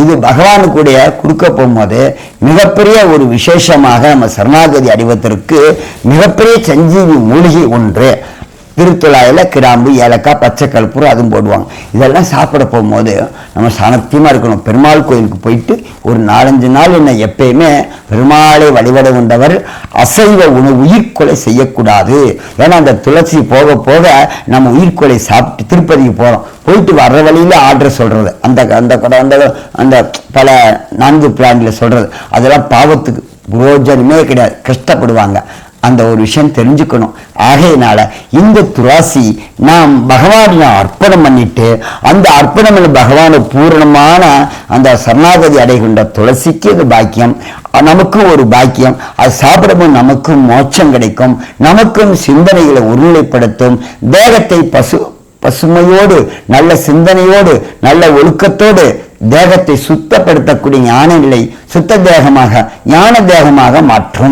இது பகவானுக்குடைய கொடுக்க போகும்போது மிகப்பெரிய ஒரு விசேஷமாக நம்ம சரணாகதி அடைவதற்கு மிகப்பெரிய சஞ்சீவி மூலிகை ஒன்று. திருத்துழாயில் கிராம்பு, ஏலக்காய், பச்சை கற்பூரம் அதுவும் போடுவாங்க. இதெல்லாம் சாப்பிட போகும்போது நம்ம சாணத்தியமாக இருக்கணும். பெருமாள் கோயிலுக்கு போயிட்டு ஒரு 4-5 நாள் என்ன எப்பயுமே பெருமாளை வழிபட கொண்டவர் அசைவ உணவு உயிர்கொலை செய்யக்கூடாது. ஏன்னா அந்த துளசி போக போக நம்ம உயிர்கொலை சாப்பிட்டு திருப்பதிக்கு போகிறோம், போயிட்டு வர்ற வழியில் ஆர்டர் சொல்கிறது, அந்த பல 4 பிளான்ல சொல்கிறது, அதெல்லாம் பாவத்துக்கு புரோஜனமே கிடையாது, கஷ்டப்படுவாங்க. அந்த ஒரு விஷயம் தெரிஞ்சுக்கணும். ஆகையினால இந்த துளசி நாம் பகவானை அர்ப்பணம் பண்ணிட்டு அந்த அர்ப்பணம் பகவான பூரணமான அந்த சரணாகதி அடைகின்ற துளசிக்கு அது பாக்கியம், நமக்கும் ஒரு பாக்கியம். அது சாப்பிடும்போது நமக்கும் மோட்சம் கிடைக்கும், நமக்கும் சிந்தனைகளை ஒருநிலைப்படுத்தும், தேகத்தை பசுமையோடு நல்ல சிந்தனையோடு நல்ல ஒழுக்கத்தோடு தேகத்தை சுத்தப்படுத்தக்கூடிய ஞான நிலை சுத்த தேகமாக ஞான தேகமாக மாற்றும்.